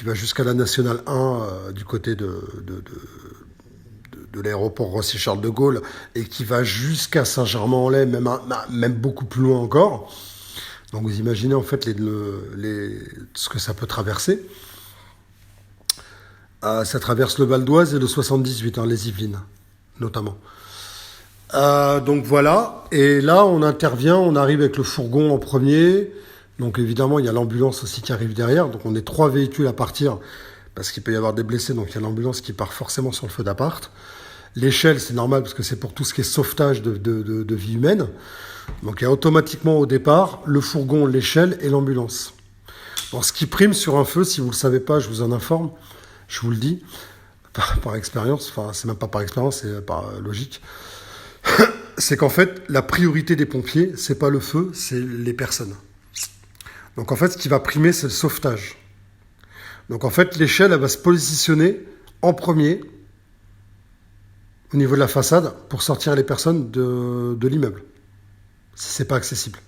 Speaker 1: va jusqu'à la nationale 1 du côté de l'aéroport Roissy-Charles de Gaulle et qui va jusqu'à Saint-Germain-en-Laye, même beaucoup plus loin encore. Donc vous imaginez en fait ce que ça peut traverser. Ça traverse le Val d'Oise et le 78, hein, les Yvelines, notamment. Donc voilà, et là on intervient, on arrive avec le fourgon en premier, donc évidemment il y a l'ambulance aussi qui arrive derrière, donc on est 3 véhicules à partir, parce qu'il peut y avoir des blessés, donc il y a l'ambulance qui part forcément sur le feu d'appart. L'échelle c'est normal parce que c'est pour tout ce qui est sauvetage de vie humaine, donc il y a automatiquement au départ le fourgon, l'échelle et l'ambulance. Bon, ce qui prime sur un feu, si vous ne le savez pas, je vous en informe, je vous le dis, par expérience, enfin c'est même pas par expérience, c'est par logique, c'est qu'en fait, la priorité des pompiers, c'est pas le feu, c'est les personnes. Donc en fait, ce qui va primer, c'est le sauvetage. Donc en fait, l'échelle, elle va se positionner en premier au niveau de la façade pour sortir les personnes de l'immeuble, si c'est pas accessible.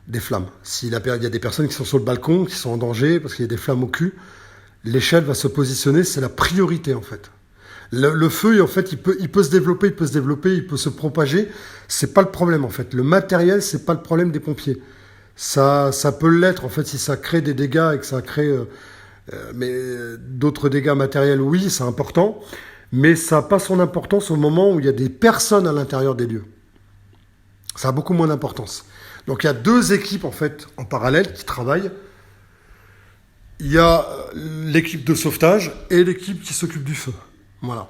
Speaker 1: Des flammes. S'il y a des personnes qui sont sur le balcon, qui sont en danger parce qu'il y a des flammes au cul, l'échelle va se positionner, c'est la priorité en fait. Le feu, en fait, il peut se développer, il peut se propager. C'est pas le problème, en fait. Le matériel, c'est pas le problème des pompiers. Ça peut l'être, en fait, si ça crée des dégâts et que ça crée d'autres dégâts matériels, oui, c'est important. Mais ça n'a pas son importance au moment où il y a des personnes à l'intérieur des lieux. Ça a beaucoup moins d'importance. Donc il y a deux équipes, en fait, en parallèle qui travaillent. Il y a l'équipe de sauvetage et l'équipe qui s'occupe du feu. Voilà.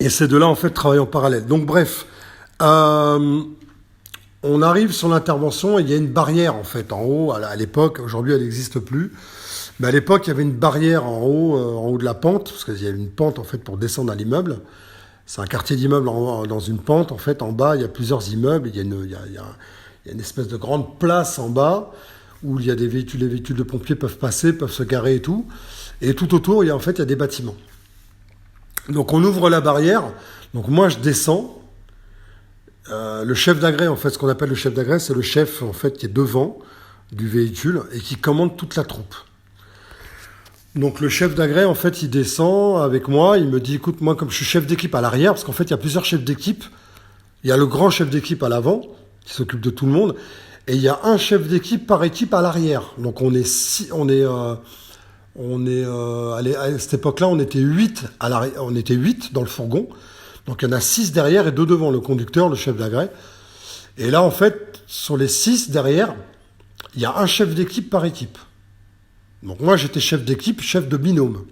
Speaker 1: Et ces deux-là, en fait, travaillent en parallèle. Donc, bref, on arrive sur l'intervention et il y a une barrière, en fait, en haut, à l'époque. Aujourd'hui, elle n'existe plus. Mais à l'époque, il y avait une barrière en haut de la pente, parce qu'il y a une pente, en fait, pour descendre à l'immeuble. C'est un quartier d'immeubles dans une pente. En fait, en bas, il y a plusieurs immeubles. Il y a une espèce de grande place en bas où il y a des véhicules, les véhicules de pompiers peuvent passer, peuvent se garer et tout. Et tout autour, il y a des bâtiments. Donc on ouvre la barrière. Donc moi, je descends. Le chef d'agrès, en fait, ce qu'on appelle le chef d'agrès, c'est le chef, en fait, qui est devant du véhicule et qui commande toute la troupe. Donc le chef d'agrès, en fait, il descend avec moi. Il me dit, écoute, moi, comme je suis chef d'équipe à l'arrière, parce qu'en fait, il y a plusieurs chefs d'équipe. Il y a le grand chef d'équipe à l'avant, qui s'occupe de tout le monde. Et il y a un chef d'équipe par équipe à l'arrière. Donc à cette époque-là, on était 8 on était 8 dans le fourgon. Donc il y en a 6 derrière et 2 devant, le conducteur, le chef d'agrès. Et là, en fait, sur les 6 derrière, il y a un chef d'équipe par équipe. Donc moi, j'étais chef d'équipe, chef de binôme.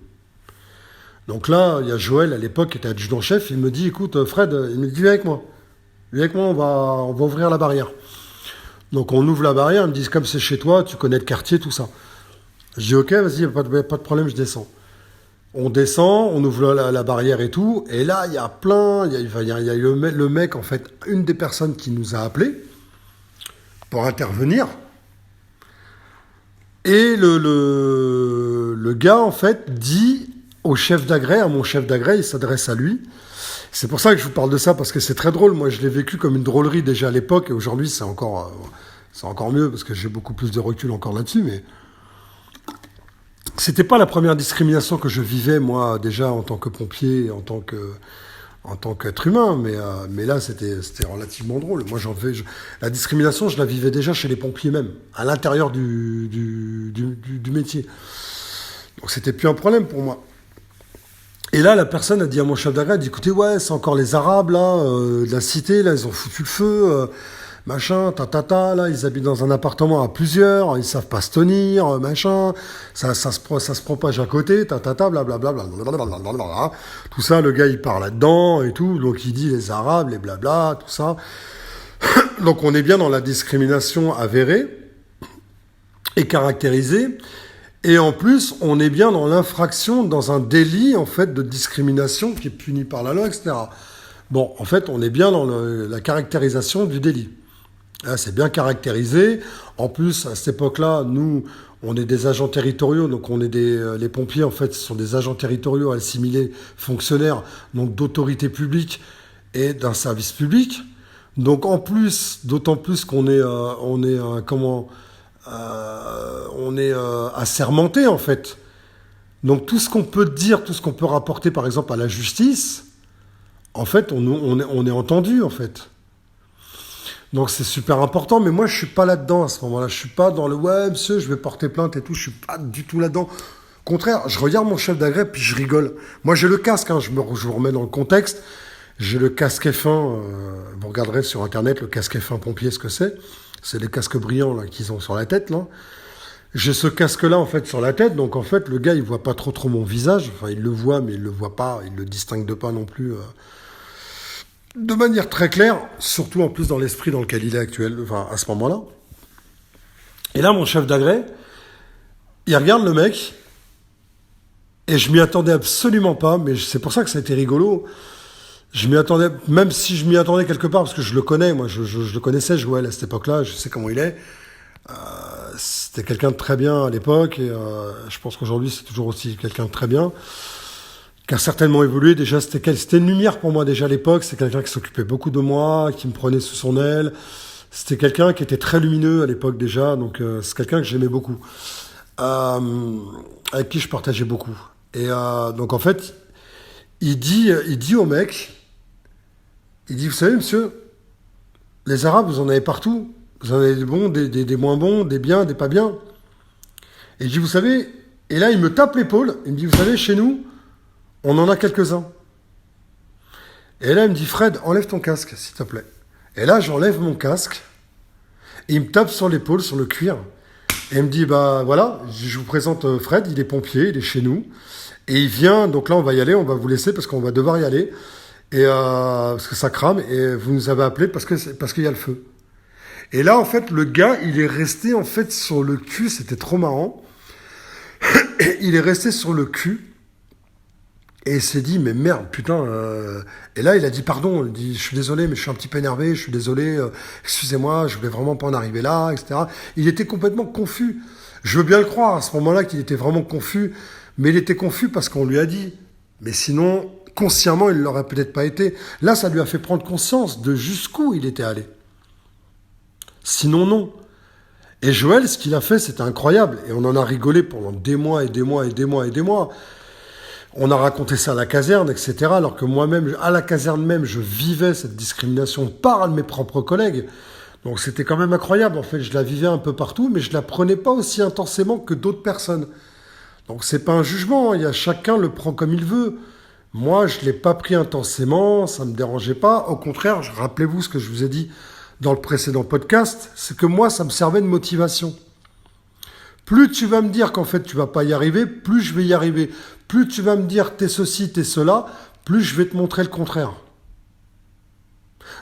Speaker 1: Donc là, il y a Joël, à l'époque, qui était adjudant-chef. Il me dit, écoute, Fred, il me dit, viens avec moi. Viens avec moi, on va ouvrir la barrière. Donc on ouvre la barrière, ils me disent, comme c'est chez toi, tu connais le quartier, tout ça. Je dis, ok, vas-y, pas de problème, je descends. On descend, on ouvre la barrière et tout, et là, il y a plein, il y a le mec, en fait, une des personnes qui nous a appelés pour intervenir. Et le gars, en fait, dit au chef d'agrès, à mon chef d'agrès, il s'adresse à lui. C'est pour ça que je vous parle de ça, parce que c'est très drôle. Moi, je l'ai vécu comme une drôlerie déjà à l'époque, et aujourd'hui, c'est encore mieux, parce que j'ai beaucoup plus de recul encore là-dessus, mais c'était pas la première discrimination que je vivais, moi, déjà, en tant que pompier, en tant qu'être humain, mais là, c'était relativement drôle. Moi, la discrimination, je la vivais déjà chez les pompiers même, à l'intérieur du métier. Donc, c'était plus un problème pour moi. Et là, la personne a dit à mon chef d'agrès, elle dit, écoutez, ouais, c'est encore les Arabes, là, de la cité, là, ils ont foutu le feu, machin, là, ils habitent dans un appartement à plusieurs, ils savent pas se tenir, machin, ça se propage à côté, blablabla, blablabla. Tout ça, le gars, il part là-dedans et tout, donc il dit les Arabes, les blabla, tout ça. Donc on est bien dans la discrimination avérée et caractérisée. Et en plus, on est bien dans l'infraction, dans un délit, en fait, de discrimination qui est puni par la loi, etc. Bon, en fait, on est bien dans la caractérisation du délit. Là, c'est bien caractérisé. En plus, à cette époque-là, nous, on est des agents territoriaux, donc les pompiers, en fait, ce sont des agents territoriaux assimilés fonctionnaires, donc d'autorité publique et d'un service public. Donc, en plus, d'autant plus qu'on est assermenté, en fait. Donc tout ce qu'on peut dire, tout ce qu'on peut rapporter, par exemple, à la justice, en fait, on est entendu, en fait. Donc c'est super important, mais moi, je suis pas là-dedans à ce moment-là. Je suis pas dans le « ouais, monsieur, je vais porter plainte et tout », je suis pas du tout là-dedans. Au contraire, je regarde mon chef d'agrès, puis je rigole. Moi, j'ai le casque, je vous remets dans le contexte. J'ai le casque F1, vous regarderez sur Internet le casque F1 pompier, ce que c'est. C'est les casques brillants là qu'ils ont sur la tête, là. J'ai ce casque-là, en fait, sur la tête. Donc, en fait, le gars, il voit pas trop mon visage. Enfin, il le voit, mais il le voit pas. Il le distingue pas non plus de manière très claire. Surtout, en plus, dans l'esprit dans lequel il est actuel, enfin, à ce moment-là. Et là, mon chef d'agrès, il regarde le mec. Et je m'y attendais absolument pas. Mais c'est pour ça que ça a été rigolo. Je m'y attendais, même si je m'y attendais quelque part, parce que je le connais, moi, je le connaissais, Joël, à cette époque-là, je sais comment il est. C'était quelqu'un de très bien à l'époque, et je pense qu'aujourd'hui, c'est toujours aussi quelqu'un de très bien, qui a certainement évolué. Déjà, c'était une lumière pour moi, déjà, à l'époque. C'est quelqu'un qui s'occupait beaucoup de moi, qui me prenait sous son aile. C'était quelqu'un qui était très lumineux à l'époque, déjà, donc c'est quelqu'un que j'aimais beaucoup, avec qui je partageais beaucoup. Et donc en fait, il dit au mec, il dit, vous savez, monsieur, les Arabes, vous en avez partout. Vous en avez des bons, des moins bons, des biens, des pas bien. Et je dis, vous savez, et là, il me tape l'épaule. Il me dit, vous savez, chez nous, on en a quelques-uns. Et là, il me dit, Fred, enlève ton casque, s'il te plaît. Et là, j'enlève mon casque. Et il me tape sur l'épaule, sur le cuir. Et il me dit, bah voilà, je vous présente Fred, il est pompier, il est chez nous. Et il vient, donc là, on va y aller, on va vous laisser parce qu'on va devoir y aller. Et parce que ça crame. Et vous nous avez appelé parce qu'il y a le feu. Et là, en fait, le gars, il est resté, en fait, sur le cul. C'était trop marrant. Il est resté sur le cul. Et il s'est dit, mais merde, putain. Et là, il a dit, pardon. Il dit, je suis désolé, mais je suis un petit peu énervé. Je suis désolé. Excusez-moi, je voulais vraiment pas en arriver là, etc. Il était complètement confus. Je veux bien le croire à ce moment-là qu'il était vraiment confus. Mais il était confus parce qu'on lui a dit. Mais sinon, consciemment, il ne l'aurait peut-être pas été. Là, ça lui a fait prendre conscience de jusqu'où il était allé. Sinon, non. Et Joël, ce qu'il a fait, c'était incroyable. Et on en a rigolé pendant des mois et des mois et des mois et des mois. On a raconté ça à la caserne, etc. Alors que moi-même, à la caserne même, je vivais cette discrimination par mes propres collègues. Donc c'était quand même incroyable. En fait, je la vivais un peu partout, mais je la prenais pas aussi intensément que d'autres personnes. Donc c'est pas un jugement. Il y a chacun le prend comme il veut. Moi, je l'ai pas pris intensément. Ça me dérangeait pas. Au contraire, rappelez-vous ce que je vous ai dit dans le précédent podcast, c'est que moi, ça me servait de motivation. Plus tu vas me dire qu'en fait, tu vas pas y arriver, plus je vais y arriver. Plus tu vas me dire t'es ceci, t'es cela, plus je vais te montrer le contraire.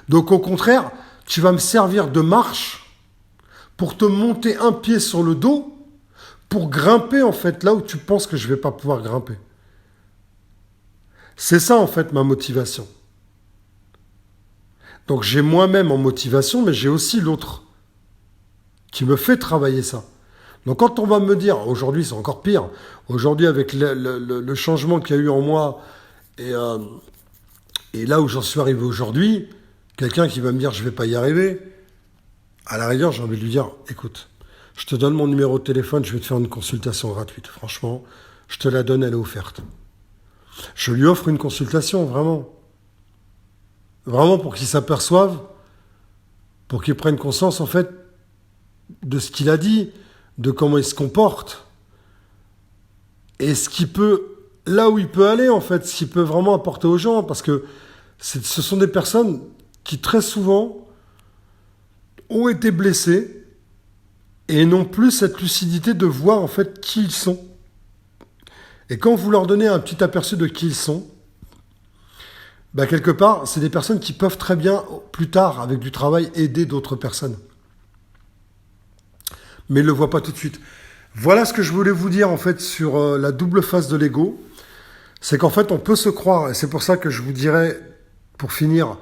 Speaker 1: Donc au contraire, tu vas me servir de marche pour te monter un pied sur le dos, pour grimper en fait là où tu penses que je vais pas pouvoir grimper. C'est ça en fait ma motivation. Donc j'ai moi-même en motivation, mais j'ai aussi l'autre qui me fait travailler ça. Donc quand on va me dire, aujourd'hui c'est encore pire, aujourd'hui avec le changement qu'il y a eu en moi, et là où j'en suis arrivé aujourd'hui, quelqu'un qui va me dire je vais pas y arriver, à la rigueur j'ai envie de lui dire, écoute, je te donne mon numéro de téléphone, je vais te faire une consultation gratuite, franchement, je te la donne, elle est offerte. Je lui offre une consultation, vraiment. Vraiment pour qu'il s'aperçoive, pour qu'il prenne conscience en fait de ce qu'il a dit, de comment il se comporte, et ce qu'il peut, là où il peut aller en fait, ce qu'il peut vraiment apporter aux gens, parce que ce sont des personnes qui très souvent ont été blessées et n'ont plus cette lucidité de voir en fait qui ils sont. Et quand vous leur donnez un petit aperçu de qui ils sont, bah quelque part, c'est des personnes qui peuvent très bien, plus tard, avec du travail, aider d'autres personnes. Mais ils ne le voient pas tout de suite. Voilà ce que je voulais vous dire, en fait, sur la double face de l'ego. C'est qu'en fait, on peut se croire, et c'est pour ça que je vous dirais, pour finir,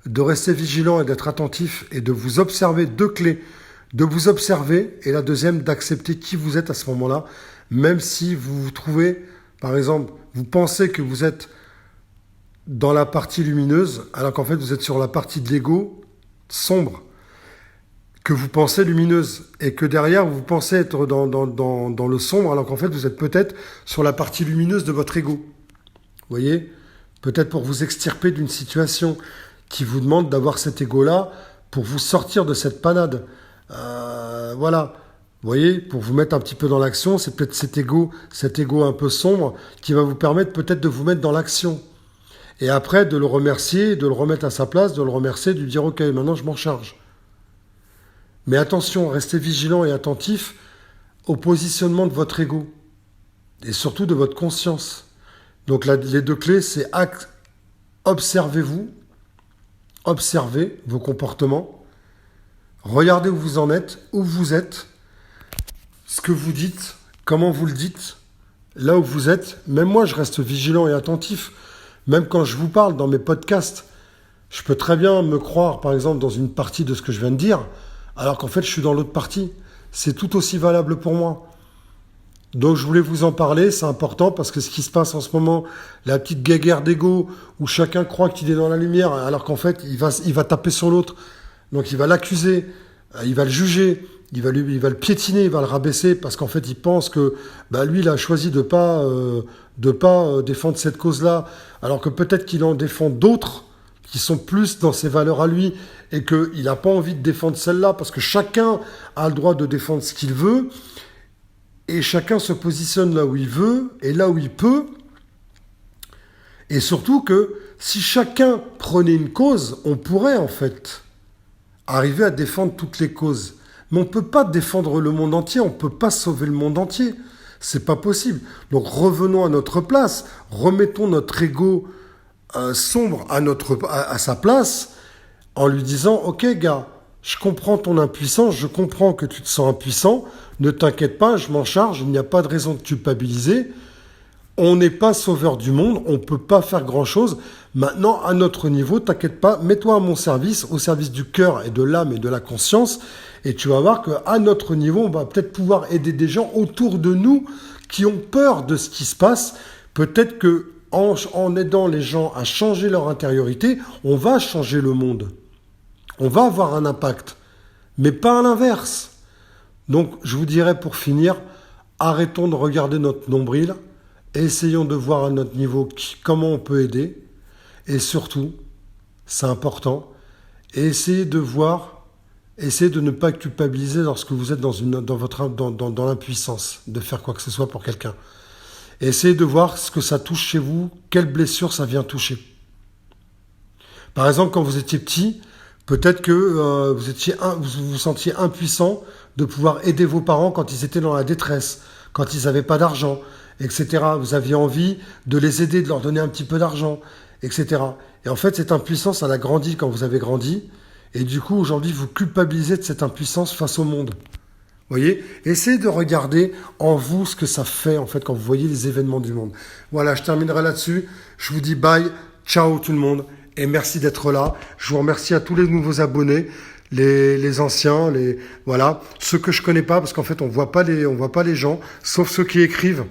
Speaker 1: de rester vigilant et d'être attentif, et de vous observer, deux clés, de vous observer, et la deuxième, d'accepter qui vous êtes à ce moment-là, même si vous vous trouvez, par exemple, vous pensez que vous êtes dans la partie lumineuse, alors qu'en fait vous êtes sur la partie de l'ego sombre, que vous pensez lumineuse, et que derrière vous pensez être dans le sombre, alors qu'en fait vous êtes peut-être sur la partie lumineuse de votre ego. Vous voyez ? Peut-être pour vous extirper d'une situation qui vous demande d'avoir cet ego-là pour vous sortir de cette panade. Voilà. Vous voyez, pour vous mettre un petit peu dans l'action, c'est peut-être cet ego un peu sombre qui va vous permettre peut-être de vous mettre dans l'action. Et après, de le remercier, de le remettre à sa place, de le remercier, de lui dire « Ok, maintenant je m'en charge ». Mais attention, restez vigilant et attentif au positionnement de votre ego. Et surtout de votre conscience. Donc les deux clés, c'est observez-vous, observez vos comportements, regardez où vous en êtes, où vous êtes, ce que vous dites, comment vous le dites, là où vous êtes. Même moi, je reste vigilant et attentif. Même quand je vous parle dans mes podcasts, je peux très bien me croire, par exemple, dans une partie de ce que je viens de dire, alors qu'en fait, je suis dans l'autre partie. C'est tout aussi valable pour moi. Donc, je voulais vous en parler, c'est important, parce que ce qui se passe en ce moment, la petite guéguerre d'ego, où chacun croit qu'il est dans la lumière, alors qu'en fait, il va taper sur l'autre, donc il va l'accuser. il va le juger, il va le piétiner, il va le rabaisser parce qu'en fait il pense que bah, lui il a choisi de pas défendre cette cause-là, alors que peut-être qu'il en défend d'autres qui sont plus dans ses valeurs à lui et qu'il n'a pas envie de défendre celle-là parce que chacun a le droit de défendre ce qu'il veut et chacun se positionne là où il veut et là où il peut. Et surtout que si chacun prenait une cause, on pourrait en fait arriver à défendre toutes les causes. Mais on ne peut pas défendre le monde entier, on ne peut pas sauver le monde entier. C'est pas possible. Donc revenons à notre place, remettons notre ego sombre à sa place en lui disant ok gars, je comprends ton impuissance, je comprends que tu te sens impuissant, ne t'inquiète pas, je m'en charge, il n'y a pas de raison de culpabiliser. On n'est pas sauveur du monde, on ne peut pas faire grand-chose. Maintenant, à notre niveau, t'inquiète pas, mets-toi à mon service, au service du cœur et de l'âme et de la conscience, et tu vas voir qu'à notre niveau, on va peut-être pouvoir aider des gens autour de nous qui ont peur de ce qui se passe. Peut-être que en aidant les gens à changer leur intériorité, on va changer le monde. On va avoir un impact, mais pas à l'inverse. Donc, je vous dirais pour finir, arrêtons de regarder notre nombril, essayons de voir à notre niveau comment on peut aider. Et surtout, c'est important, essayez de voir, essayez de ne pas culpabiliser lorsque vous êtes dans l'impuissance de faire quoi que ce soit pour quelqu'un. Essayez de voir ce que ça touche chez vous, quelle blessure ça vient toucher. Par exemple, quand vous étiez petit, peut-être que vous vous sentiez impuissant de pouvoir aider vos parents quand ils étaient dans la détresse, quand ils n'avaient pas d'argent, etc. Vous aviez envie de les aider, de leur donner un petit peu d'argent, etc. Et en fait, cette impuissance, elle a grandi quand vous avez grandi. Et du coup, aujourd'hui, vous culpabilisez de cette impuissance face au monde. Vous voyez ? Essayez de regarder en vous ce que ça fait, en fait, quand vous voyez les événements du monde. Voilà, je terminerai là-dessus. Je vous dis bye, ciao tout le monde. Et merci d'être là. Je vous remercie à tous les nouveaux abonnés, les anciens, voilà, ceux que je connais pas, parce qu'en fait, on voit pas les gens, sauf ceux qui écrivent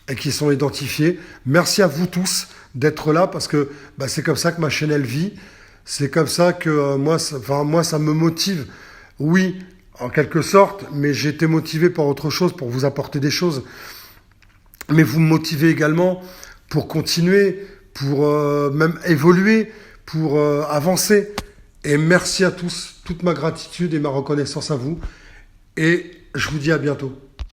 Speaker 1: et qui sont identifiés. Merci à vous tous d'être là parce que c'est comme ça que ma chaîne elle vit. C'est comme ça que moi, ça me motive. Oui, en quelque sorte, mais j'ai été motivé par autre chose, pour vous apporter des choses. Mais vous me motivez également pour continuer, pour même évoluer, pour avancer. Et merci à tous, toute ma gratitude et ma reconnaissance à vous. Et je vous dis à bientôt.